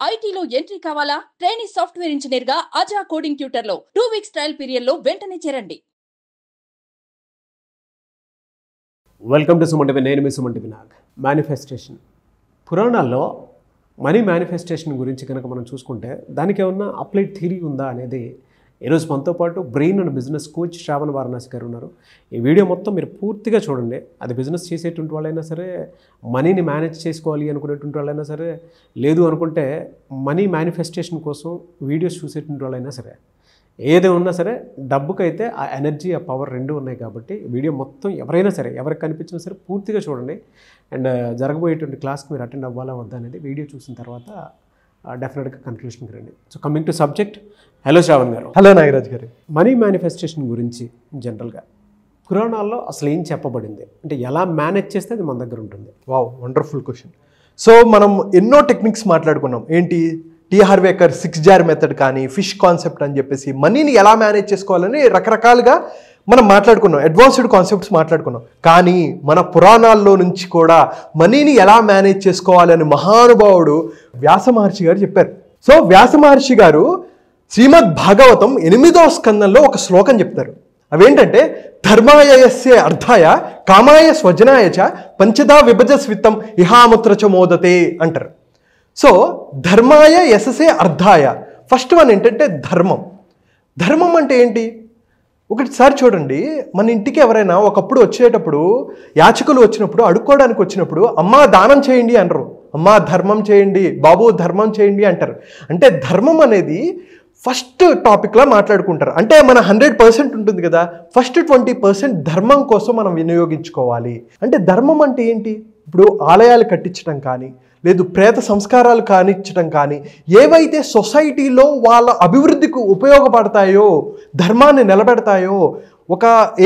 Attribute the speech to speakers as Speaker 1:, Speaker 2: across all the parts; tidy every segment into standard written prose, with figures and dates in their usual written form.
Speaker 1: ఐటీలో ఎంట్రీ కావాలా? Trainee software engineer గా అజా కోడింగ్ ట్యూటర్ లో 2 వీక్స్ ట్రయల్ పీరియడ్ లో వెంటనే చేరండి.
Speaker 2: Welcome to Suman TV. నేను మీ సుమన్ టీవీ నాగ్. మేనిఫెస్టేషన్ పురాణాల్లో మనీ మేనిఫెస్టేషన్ గురించి కనుక మనం చూసుకుంటే దానికి ఏమన్నా అప్లైడ్ థియరీ ఉందా అనేది ఈరోజు మనతో పాటు brain and business coach Shravan Varanasi గారు ఉన్నారు. ఈ వీడియో మొత్తం మీరు పూర్తిగా చూడండి. అది బిజినెస్ చేసేటువంటి వాళ్ళైనా సరే, మనీని మేనేజ్ చేసుకోవాలి అనుకునేటువంటి వాళ్ళైనా సరే, లేదు అనుకుంటే మనీ మేనిఫెస్టేషన్ కోసం వీడియోస్ చూసేటువంటి వాళ్ళైనా సరే, ఏది ఉన్నా సరే డబ్బుకైతే ఆ ఎనర్జీ, ఆ పవర్ రెండు ఉన్నాయి. కాబట్టి వీడియో మొత్తం ఎవరైనా సరే, ఎవరికి కనిపించినా సరే పూర్తిగా చూడండి. అండ్ జరగబోయేటువంటి క్లాస్కి మీరు అటెండ్ అవ్వాలా వద్దా అనేది వీడియో చూసిన తర్వాత డెఫినెట్గా కన్క్లూషన్కి రండి. So coming to subject, hello Shravan గారు.
Speaker 3: హలో నాగరాజ్ గారు.
Speaker 2: మనీ మేనిఫెస్టేషన్ గురించి జనరల్గా పురాణాల్లో అసలు ఏం చెప్పబడింది, అంటే ఎలా మేనేజ్ చేస్తే అది మన దగ్గర ఉంటుంది?
Speaker 3: Wow, wonderful question. సో మనం ఎన్నో టెక్నిక్స్ మాట్లాడుకున్నాం. ఏంటి, టీ హార్వేకర్ 6 జార్ మెథడ్ కానీ, ఫిష్ కాన్సెప్ట్ అని చెప్పేసి మనీని ఎలా మేనేజ్ చేసుకోవాలని రకరకాలుగా మనం మాట్లాడుకున్నాం. అడ్వాన్స్డ్ కాన్సెప్ట్స్ మాట్లాడుకున్నాం. కానీ మన పురాణాల్లో నుంచి కూడా మనీని ఎలా మేనేజ్ చేసుకోవాలని మహానుభావుడు వ్యాస మహర్షి గారు చెప్పారు. సో వ్యాస మహర్షి గారు శ్రీమద్ భాగవతం 8వ స్కందంలో ఒక శ్లోకం చెప్తారు. అవేంటంటే, ధర్మాయ యస్య అర్థాయ కామాయ స్వజనాయ చ పంచదా విభజస్విత్తం ఇహాముత్ర చ మోదతే అంటారు. సో ధర్మాయ యశసే అర్థాయ, ఫస్ట్ వన్ ఏంటంటే ధర్మం. ధర్మం అంటే ఏంటి? ఒకటిసారి చూడండి, మన ఇంటికి ఎవరైనా ఒకప్పుడు వచ్చేటప్పుడు, యాచకులు వచ్చినప్పుడు, అడుక్కోవడానికి వచ్చినప్పుడు, అమ్మా దానం చేయండి అనరు, అమ్మా ధర్మం చేయండి, బాబు ధర్మం చేయండి అంటారు. అంటే ధర్మం అనేది ఫస్ట్ టాపిక్లా మాట్లాడుకుంటారు. అంటే మన 100% ఉంటుంది కదా, ఫస్ట్ 20% ధర్మం కోసం మనం వినియోగించుకోవాలి. అంటే ధర్మం అంటే ఏంటి? ఇప్పుడు ఆలయాలు కట్టించడం కానీ, లేదు ప్రేత సంస్కారాలు కానిచ్చడం కానీ, ఏవైతే సొసైటీలో వాళ్ళ అభివృద్ధికి ఉపయోగపడతాయో, ధర్మాన్ని నిలబెడతాయో,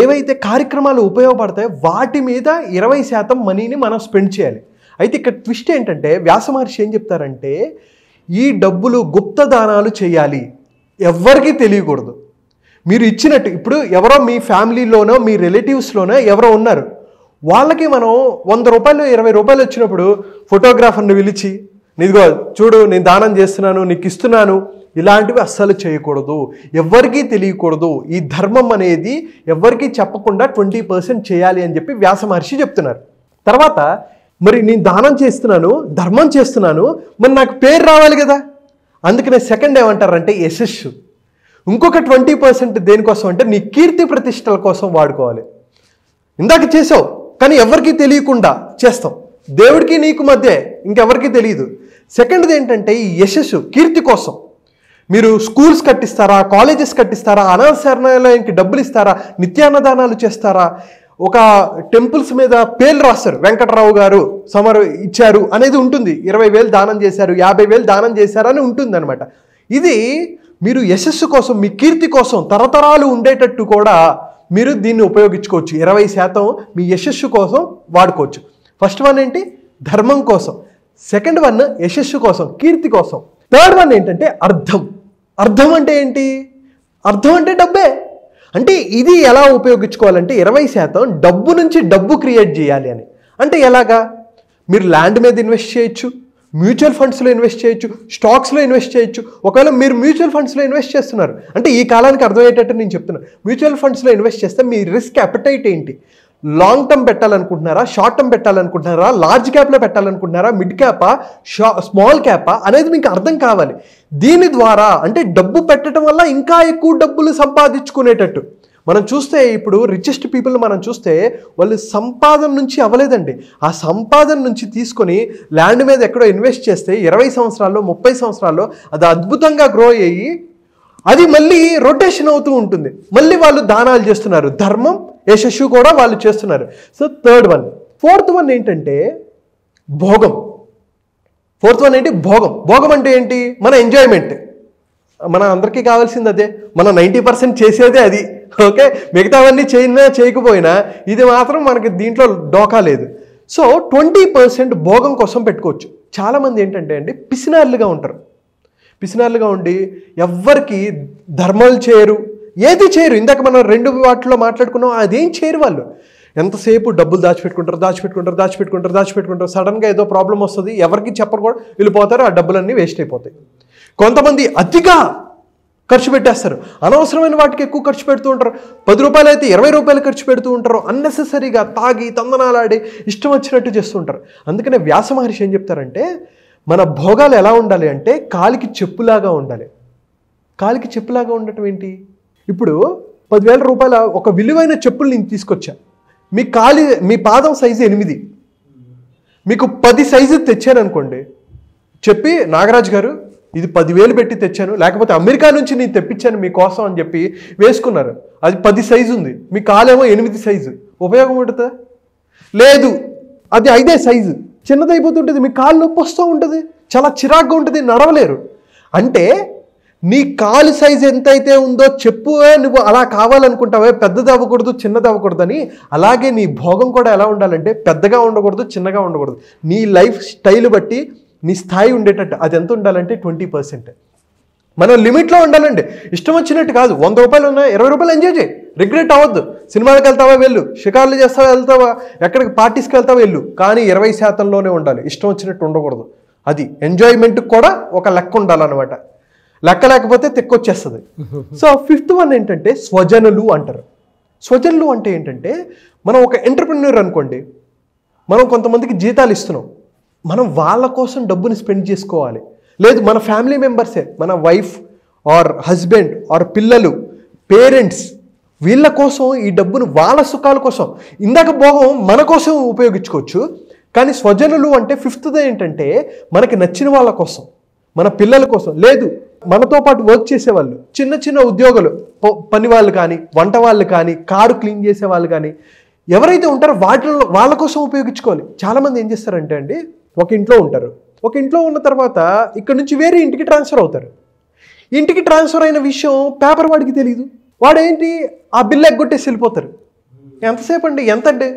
Speaker 3: ఏవైతే కార్యక్రమాలు ఉపయోగపడతాయో వాటి మీద 20% మనీని మనం స్పెండ్ చేయాలి. అయితే ఇక్కడ ట్విస్ట్ ఏంటంటే, వ్యాస మహర్షి ఏం చెప్తారంటే, ఈ డబ్బులు గుప్త దానాలు చేయాలి, ఎవ్వరికీ తెలియకూడదు. మీరు ఇచ్చినట్టు, ఇప్పుడు ఎవరో మీ ఫ్యామిలీలోనో మీ రిలేటివ్స్లోనో ఎవరో ఉన్నారు, వాళ్ళకి మనం 100 రూపాయలు 20 రూపాయలు వచ్చినప్పుడు ఫోటోగ్రాఫర్ని పిలిచి, నీదిగో చూడు నేను దానం చేస్తున్నాను, నీకు ఇస్తున్నాను, ఇలాంటివి అస్సలు చేయకూడదు, ఎవ్వరికీ తెలియకూడదు. ఈ ధర్మం అనేది ఎవ్వరికీ చెప్పకుండా 20% చేయాలి అని చెప్పి వ్యాస మహర్షి చెప్తున్నారు. తర్వాత మరి నేను దానం చేస్తున్నాను, ధర్మం చేస్తున్నాను, మరి నాకు పేరు రావాలి కదా, అందుకనే సెకండ్ ఏమంటారంటే యశస్సు. ఇంకొక 20% దేనికోసం అంటే నీ కీర్తి ప్రతిష్టల కోసం వాడుకోవాలి. ఇందాక చేసావు కానీ ఎవరికీ తెలియకుండా చేస్తాం, దేవుడికి నీకు మధ్య, ఇంకెవరికి తెలియదు. సెకండ్ది ఏంటంటే ఈ యశస్సు, కీర్తి కోసం. మీరు స్కూల్స్ కట్టిస్తారా, కాలేజెస్ కట్టిస్తారా, అనాథ శరణాలయానికి డబ్బులు ఇస్తారా, నిత్యాన్నదానాలు చేస్తారా, ఒక టెంపుల్స్ మీద పేర్లు రాస్తారు, వెంకటరావు గారు ఇచ్చారు అనేది ఉంటుంది, 20,000 దానం చేశారు, 50,000 దానం చేశారు అని ఉంటుంది అనమాట. ఇది మీరు యశస్సు కోసం, మీ కీర్తి కోసం తరతరాలు ఉండేటట్టు కూడా మీరు దీన్ని ఉపయోగించుకోవచ్చు. 20% మీ యశస్సు కోసం వాడుకోవచ్చు. ఫస్ట్ వన్ ఏంటి, ధర్మం కోసం. సెకండ్ వన్ యశస్సు కోసం, కీర్తి కోసం. థర్డ్ వన్ ఏంటంటే అర్థం. అర్థం అంటే ఏంటి? అర్థం అంటే డబ్బే. అంటే ఇది ఎలా ఉపయోగించుకోవాలంటే 20% డబ్బు నుంచి డబ్బు క్రియేట్ చేయాలి అని. అంటే ఎలాగా? మీరు ల్యాండ్ మీద ఇన్వెస్ట్ చేయొచ్చు, మ్యూచువల్ ఫండ్స్లో ఇన్వెస్ట్ చేయొచ్చు, స్టాక్స్లో ఇన్వెస్ట్ చేయొచ్చు. ఒకవేళ మీరు మ్యూచువల్ ఫండ్స్లో ఇన్వెస్ట్ చేస్తున్నారు అంటే, ఈ కాలానికి అర్థమయ్యేటట్టు నేను చెప్తున్నాను, మ్యూచువల్ ఫండ్స్లో ఇన్వెస్ట్ చేస్తే మీ రిస్క్ అపెటైట్ ఏంటి? లాంగ్ టర్మ్ పెట్టాలనుకుంటున్నారా, షార్ట్ టర్మ్ పెట్టాలనుకుంటున్నారా, లార్జ్ క్యాప్లో పెట్టాలనుకుంటున్నారా, మిడ్ క్యాపా, స్మాల్ క్యాపా అనేది మీకు అర్థం కావాలి. దీని ద్వారా అంటే డబ్బు పెట్టడం వల్ల ఇంకా ఎక్కువ డబ్బులు సంపాదించుకునేటట్టు. మనం చూస్తే ఇప్పుడు రిచెస్ట్ పీపుల్ మనం చూస్తే వాళ్ళు సంపాదన నుంచి అవ్వలేదండి, ఆ సంపాదన నుంచి తీసుకొని ల్యాండ్ మీద ఎక్కడో ఇన్వెస్ట్ చేస్తే 20 సంవత్సరాల్లో 30 సంవత్సరాల్లో అది అద్భుతంగా గ్రో అయ్యి అది మళ్ళీ రొటేషన్ అవుతూ ఉంటుంది. మళ్ళీ వాళ్ళు దానాలు చేస్తున్నారు, ధర్మం యశస్సు కూడా వాళ్ళు చేస్తున్నారు. So third one. Fourth one ఏంటంటే భోగం. ఫోర్త్ వన్ ఏంటి? భోగం. భోగం అంటే ఏంటి? మన ఎంజాయ్మెంట్. మన అందరికీ కావాల్సింది అదే, మనం 90% చేసేదే అది. ఓకే, మిగతావన్నీ చేయకపోయినా ఇది మాత్రం మనకి దీంట్లో డోకా లేదు. సో 20% భోగం కోసం పెట్టుకోవచ్చు. చాలామంది ఏంటంటే అండి పిసినార్లుగా ఉంటారు. పిసినార్లుగా ఉండి ఎవ్వరికి ధర్మాలు చేయరు, ఏది చేయరు. ఇందాక మనం 2 వాటిలో మాట్లాడుకున్నాం, అదేం చేయరు వాళ్ళు. ఎంతసేపు డబ్బులు దాచిపెట్టుకుంటారు. సడన్గా ఏదో ప్రాబ్లం వస్తుంది, ఎవరికి చెప్పరు కూడా, వెళ్ళిపోతారు, ఆ డబ్బులన్నీ వేస్ట్ అయిపోతాయి. కొంతమంది అతిగా ఖర్చు పెట్టేస్తారు, అనవసరమైన వాటికి ఎక్కువ ఖర్చు పెడుతూ ఉంటారు. 10 రూపాయలు అయితే 20 రూపాయలు ఖర్చు పెడుతూ ఉంటారు. అన్నెసెసరీగా తాగి తందనాలాడి ఇష్టం వచ్చినట్టు చేస్తూ ఉంటారు. అందుకనే వ్యాస మహర్షి ఏం చెప్తారంటే, మన భోగాలు ఎలా ఉండాలి అంటే కాలికి చెప్పులాగా ఉండాలి. కాలికి చెప్పులాగా ఉండటం ఏంటి? ఇప్పుడు 10,000 రూపాయల ఒక విలువైన చెప్పులు నేను తీసుకొచ్చా. మీ పాదం సైజు 8, మీకు 10 సైజు తెచ్చాను అనుకోండి. చెప్పి నాగరాజు గారు ఇది 10,000 పెట్టి తెచ్చాను, లేకపోతే అమెరికా నుంచి నేను తెప్పించాను మీకోసం అని చెప్పి వేసుకున్నారు. అది 10 సైజు ఉంది, మీ కాలేమో 8 సైజు. ఉపయోగం ఉంటుందా? లేదు. అది 5 సైజు, చిన్నదైపోతుంటుంది, మీ కాలు నొప్పి వస్తూ ఉంటుంది, చాలా చిరాగ్గా ఉంటుంది, నడవలేరు. అంటే నీ కాలు సైజు ఎంతైతే ఉందో చెప్పు, నువ్వు అలా కావాలనుకుంటావే, పెద్దది అవ్వకూడదు చిన్నది అవ్వకూడదని. అలాగే నీ భోగం కూడా ఎలా ఉండాలంటే పెద్దగా ఉండకూడదు చిన్నగా ఉండకూడదు. నీ లైఫ్ స్టైల్ బట్టి నీ స్థాయి ఉండేటట్టు అది ఎంత ఉండాలంటే 20%. మనం లిమిట్లో ఉండాలండి, ఇష్టం వచ్చినట్టు కాదు. 100 రూపాయలు ఉన్నాయి, 20 రూపాయలు ఎంజాయ్ చేయి, రిగ్రెట్ అవ్వద్దు. సినిమాలకు వెళ్తావా వెళ్ళు, షికార్లు చేస్తావా వెళ్తావా, ఎక్కడికి పార్టీస్కి వెళ్తావా వెళ్ళు, కానీ 20%లోనే ఉండాలి, ఇష్టం వచ్చినట్టు ఉండకూడదు. అది ఎంజాయ్మెంట్కి కూడా ఒక లెక్క ఉండాలన్నమాట. లెక్క లేకపోతే తెక్కొచ్చేస్తుంది. సో 5th వన్ ఏంటంటే స్వజనులు అంటారు. స్వజనులు అంటే ఏంటంటే, మనం ఒక ఎంటర్‌ప్రెన్యూర్ అనుకోండి, మనం కొంతమందికి జీతాలు ఇస్తున్నాం, మనం వాళ్ళ కోసం డబ్బుని స్పెండ్ చేసుకోవాలి. లేదు మన ఫ్యామిలీ మెంబర్సే, మన వైఫ్ ఆర్ హస్బెండ్ ఆర్ పిల్లలు, పేరెంట్స్, వీళ్ళ కోసం ఈ డబ్బును వాళ్ళ సుఖాల కోసం, ఇందాక భోగం మన కోసం ఉపయోగించుకోవచ్చు. కానీ స్వజనులు అంటే 5th ఏంటంటే మనకి నచ్చిన వాళ్ళ కోసం, మన పిల్లల కోసం, లేదు మనతో పాటు వర్క్ చేసేవాళ్ళు, చిన్న చిన్న ఉద్యోగులు, పని వాళ్ళు కానీ, వంట వాళ్ళు కానీ, కారు క్లీన్ చేసే వాళ్ళు కానీ, ఎవరైతే ఉంటారో వాళ్ళ కోసం ఉపయోగించుకోవాలి. చాలామంది ఏం చేస్తారంటే అండి, ఒక ఇంట్లో ఉంటారు, ఒక ఇంట్లో ఉన్న తర్వాత ఇక్కడ నుంచి వేరే ఇంటికి ట్రాన్స్ఫర్ అవుతారు. ఇంటికి ట్రాన్స్ఫర్ అయిన విషయం పేపర్ వాడికి తెలియదు. వాడేంటి ఆ బిల్లు ఎగ్గొట్టేసి వెళ్ళిపోతారు. ఎంతసేపు అండి, ఎంత అంటే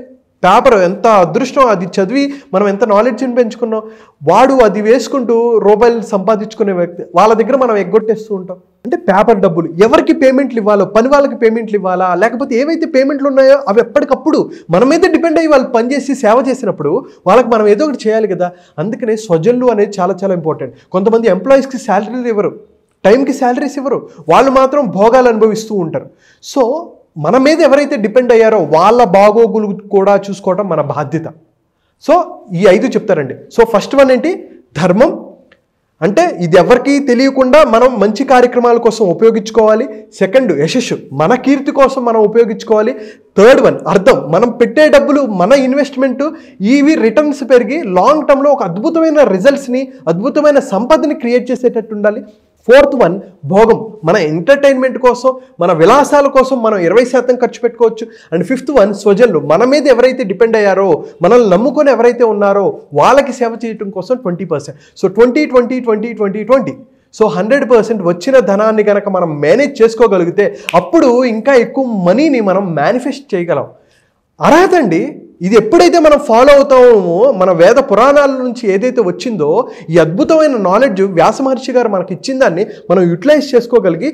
Speaker 3: పేపర్, ఎంత అదృష్టం, అది చదివి మనం ఎంత నాలెడ్జ్ని పెంచుకున్నాం. వాడు అది వేసుకుంటూ రూపాయలు సంపాదించుకునే వ్యక్తి, వాళ్ళ దగ్గర మనం ఎగ్గొట్టేస్తూ ఉంటాం. అంటే పేపర్ డబ్బులు, ఎవరికి పేమెంట్లు ఇవ్వాలో, పని వాళ్ళకి పేమెంట్లు ఇవ్వాలా, లేకపోతే ఏవైతే పేమెంట్లు ఉన్నాయో అవి ఎప్పటికప్పుడు మన మీద డిపెండ్ అయ్యి వాళ్ళు పనిచేసి సేవ చేసినప్పుడు వాళ్ళకి మనం ఏదో ఒకటి చేయాలి కదా. అందుకనే స్వజనులు అనేది చాలా చాలా ఇంపార్టెంట్. కొంతమంది ఎంప్లాయీస్కి శాలరీలు ఇవ్వరు, టైంకి శాలరీస్ ఇవ్వరు, వాళ్ళు మాత్రం భోగాలు అనుభవిస్తూ ఉంటారు. సో మన మీద ఎవరైతే డిపెండ్ అయ్యారో వాళ్ళ బాగోగులు కూడా చూసుకోవడం మన బాధ్యత. సో ఈ 5 చెప్తారండి. సో ఫస్ట్ వన్ ఏంటి? ధర్మం. అంటే ఇది ఎవరికి తెలియకుండా మనం మంచి కార్యక్రమాల కోసం ఉపయోగించుకోవాలి. సెకండ్ యశస్సు, మన కీర్తి కోసం మనం ఉపయోగించుకోవాలి. థర్డ్ వన్ అర్థం, మనం పెట్టే డబ్బులు, మన ఇన్వెస్ట్మెంట్, ఇవి రిటర్న్స్ పెరిగి లాంగ్ టర్మ్లో ఒక అద్భుతమైన రిజల్ట్స్ని, అద్భుతమైన సంపదని క్రియేట్ చేసేటట్టు ఉండాలి. 4th వన్ భోగం, మన ఎంటర్టైన్మెంట్ కోసం, మన విలాసాల కోసం మనం 20% ఖర్చు పెట్టుకోవచ్చు. అండ్ 5th వన్ స్వజనులు, మన మీద ఎవరైతే డిపెండ్ అయ్యారో, మనల్ని నమ్ముకొని ఎవరైతే ఉన్నారో వాళ్ళకి సేవ చేయడం కోసం 20%. సో 20. సో 100% వచ్చిన ధనాన్ని కనుక మనం మేనేజ్ చేసుకోగలిగితే అప్పుడు ఇంకా ఎక్కువ మనీని మనం మేనిఫెస్ట్ చేయగలం. అర్హత అండి ఇది. ఎప్పుడైతే మనం ఫాలో అవుతామో, మన వేద పురాణాల నుంచి ఏదైతే వచ్చిందో ఈ అద్భుతమైన నాలెడ్జ్ వ్యాస మహర్షి గారు మనకి ఇచ్చిన దాన్ని మనం యూటిలైజ్ చేసుకోగలిగి,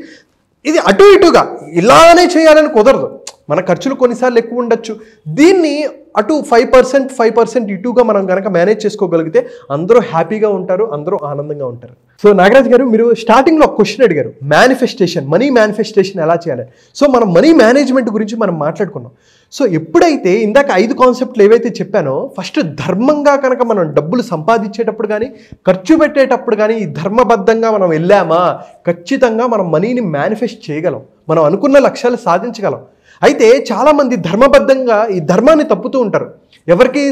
Speaker 3: ఇది అటు ఇటుగా ఇలానే చేయాలని కుదరదు. మన ఖర్చులు కొన్నిసార్లు ఎక్కువ ఉండొచ్చు, దీన్ని అటు 5% ఇటుగా మనం కనుక మేనేజ్ చేసుకోగలిగితే అందరూ హ్యాపీగా ఉంటారు, అందరూ ఆనందంగా ఉంటారు. సో నాగరాజ్ గారు, మీరు స్టార్టింగ్లో ఒక క్వశ్చన్ అడిగారు, మేనిఫెస్టేషన్, మనీ మేనిఫెస్టేషన్ ఎలా చేయాలి. సో మనం మనీ మేనేజ్మెంట్ గురించి మనం మాట్లాడుకున్నాం. సో ఎప్పుడైతే ఇందాక 5 కాన్సెప్ట్లు ఏవైతే చెప్పానో, ఫస్ట్ ధర్మంగా కనుక మనం డబ్బులు సంపాదించేటప్పుడు కానీ, ఖర్చు పెట్టేటప్పుడు కానీ ఈ ధర్మబద్ధంగా మనం వెళ్ళామా, ఖచ్చితంగా మనం మనీని మేనిఫెస్ట్ చేయగలం, మనం అనుకున్న లక్ష్యాలు సాధించగలం. అయితే చాలామంది ధర్మబద్ధంగా ఈ ధర్మాన్ని తప్పుతూ ఉంటారు, ఎవరికి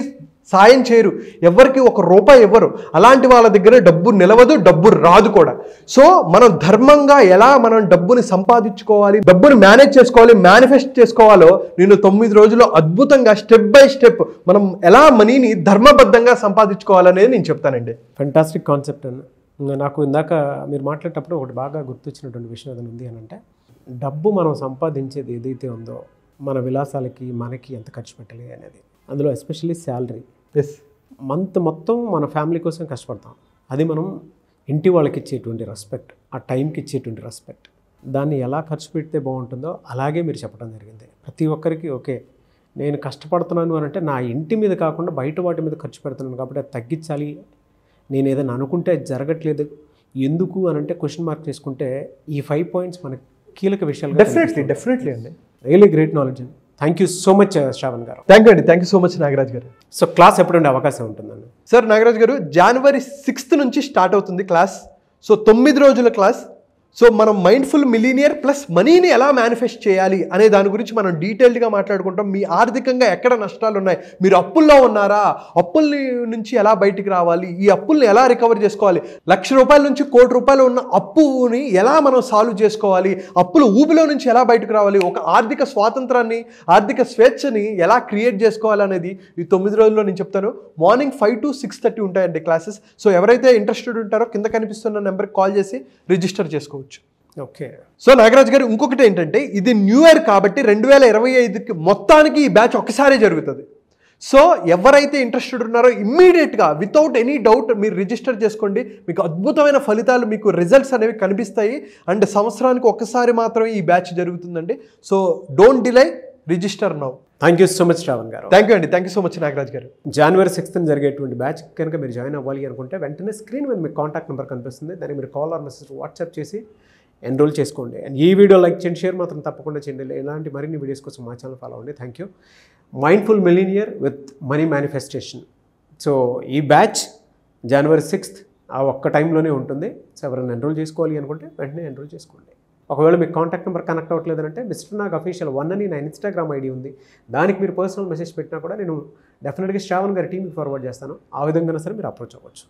Speaker 3: సాయం చేయరు, ఎవరికి ₹1 ఇవ్వరు. అలాంటి వాళ్ళ దగ్గర డబ్బు నిలవదు, డబ్బు రాదు కూడా. సో మనం ధర్మంగా ఎలా మనం డబ్బుని సంపాదించుకోవాలి, డబ్బుని మేనేజ్ చేసుకోవాలి, మేనిఫెస్ట్ చేసుకోవాలో నేను 9 రోజుల్లో అద్భుతంగా స్టెప్ బై స్టెప్ మనం ఎలా మనీని ధర్మబద్ధంగా సంపాదించుకోవాలనేది నేను చెప్తానండి.
Speaker 2: ఫెంటాస్టిక్ కాన్సెప్ట్ అన్న. నాకు ఇందాక మీరు మాట్లాడేటప్పుడు ఒకటి బాగా గుర్తొచ్చినటువంటి విషయం ఏదైనా ఉంది అని అంటే, డబ్బు మనం సంపాదించేది ఏదైతే ఉందో మన విలాసాలకి మనకి ఎంత ఖర్చు పెట్టాలి అనేది, అందులో ఎస్పెషల్లీ శాలరీ. మంత్ మొత్తం మన ఫ్యామిలీ కోసం కష్టపడతాం, అది మనం ఇంటి వాళ్ళకి ఇచ్చేటువంటి రెస్పెక్ట్, ఆ టైంకి ఇచ్చేటువంటి రెస్పెక్ట్, దాన్ని ఎలా ఖర్చు పెడితే బాగుంటుందో అలాగే మీరు చెప్పడం జరిగింది. ప్రతి ఒక్కరికి ఓకే నేను కష్టపడుతున్నాను అని అంటే నా ఇంటి మీద కాకుండా బయట వాటి మీద ఖర్చు పెడుతున్నాను కాబట్టి అది తగ్గించాలి. నేను ఏదైనా అనుకుంటే అది జరగట్లేదు ఎందుకు అని అంటే క్వశ్చన్ మార్క్ చేసుకుంటే ఈ 5 పాయింట్స్ మనకి కీలక విషయాలు.
Speaker 3: డెఫినెట్లీ అండి.
Speaker 2: రియలీ గ్రేట్ నాలెడ్జ్ అండి. Thank you so much Shravan గారు.
Speaker 3: Thank you so much Nagaraj గారు.
Speaker 2: సో క్లాస్ ఎప్పుడు ఉండే అవకాశం ఉంటుందండి?
Speaker 3: సార్ నాగరాజ్ గారు, January 6th నుంచి స్టార్ట్ అవుతుంది క్లాస్. సో 9 రోజుల క్లాస్. సో మనం మైండ్ఫుల్ మిలీనియర్ ప్లస్ మనీని ఎలా మేనిఫెస్ట్ చేయాలి అనే దాని గురించి మనం డీటెయిల్డ్గా మాట్లాడుకుంటాం. మీ ఆర్థికంగా ఎక్కడ నష్టాలు ఉన్నాయి, మీరు అప్పుల్లో ఉన్నారా, అప్పుల నుంచి ఎలా బయటికి రావాలి, ఈ అప్పుల్ని ఎలా రికవర్ చేసుకోవాలి, ₹1,00,000 నుంచి ₹1,00,00,000 ఉన్న అప్పుని ఎలా మనం సాల్వ్ చేసుకోవాలి, అప్పుల ఊబిలో నుంచి ఎలా బయటకు రావాలి, ఒక ఆర్థిక స్వాతంత్రాన్ని, ఆర్థిక స్వేచ్ఛని ఎలా క్రియేట్ చేసుకోవాలి అనేది ఈ 9 రోజుల్లో నేను చెప్తాను. మార్నింగ్ 5 to 6:30 ఉంటాయండి క్లాసెస్. సో ఎవరైతే ఇంట్రెస్టెడ్ ఉంటారో కింద కనిపిస్తున్న నెంబర్కి కాల్ చేసి రిజిస్టర్ చేసుకోవచ్చు.
Speaker 2: ఓకే.
Speaker 3: సో నాగరాజ్ గారు, ఇంకొకటి ఏంటంటే ఇది న్యూ ఇయర్ కాబట్టి 2025కి మొత్తానికి ఈ బ్యాచ్ ఒక్కసారే జరుగుతుంది. సో ఎవరైతే ఇంట్రెస్టెడ్ ఉన్నారో ఇమ్మీడియట్గా వితౌట్ ఎనీ డౌట్ మీరు రిజిస్టర్ చేసుకోండి. మీకు అద్భుతమైన ఫలితాలు, మీకు రిజల్ట్స్ అనేవి కనిపిస్తాయి. అండ్ సంవత్సరానికి ఒక్కసారి మాత్రమే ఈ బ్యాచ్ జరుగుతుందండి. So don't delay, register now.
Speaker 2: Thank you so much Shravan గారు.
Speaker 3: థ్యాంక్ యూ అండి. Thank you so much Nagaraj గారు.
Speaker 2: January 6th జరిగేటువంటి బ్యాచ్ కనుక మీరు జాయిన్ అవ్వాలి అనుకుంటే వెంటనే స్క్రీన్ మీద మీకు కాంటాక్ట్ నెంబర్ కనిపిస్తుంది. దానికి మీరు కాల్ ఆర్ మెసేజ్ వాట్సాప్ చేసి ఎన్రోల్ చేసుకోండి. అండ్ ఈ వీడియో లైక్ చేయండి, షేర్ మాత్రం తప్పకుండా చేయండి. ఇలాంటి మరిన్ని వీడియోస్ కోసం మా ఛానల్ ఫాలో అవ్వండి. Thank you. Mindful millionaire with money manifestation. So ఈ బ్యాచ్ January 6th ఆ ఒక్క టైంలోనే ఉంటుంది. సో ఎవరైనా ఎన్రోల్ చేసుకోవాలి అనుకుంటే వెంటనే ఎన్రోల్ చేసుకోండి. ఒకవేళ మీకు కాంటాక్ట్ నెంబర్ కనెక్ట్ అవ్వట్లేదు అంటే మిస్టర్ నాగ్ అఫీషియల్ 1 అని నా ఇన్స్టాగ్రామ్ ఐడి ఉంది. దానికి మీరు పర్సనల్ మెసేజ్ పెట్టినా కూడా నేను డెఫినెట్గా శ్రావణ్ గారి టీమ్కి ఫార్వర్డ్ చేస్తాను. ఆ విధంగా సరే మీరు అప్రోచ్ అవ్వచ్చు.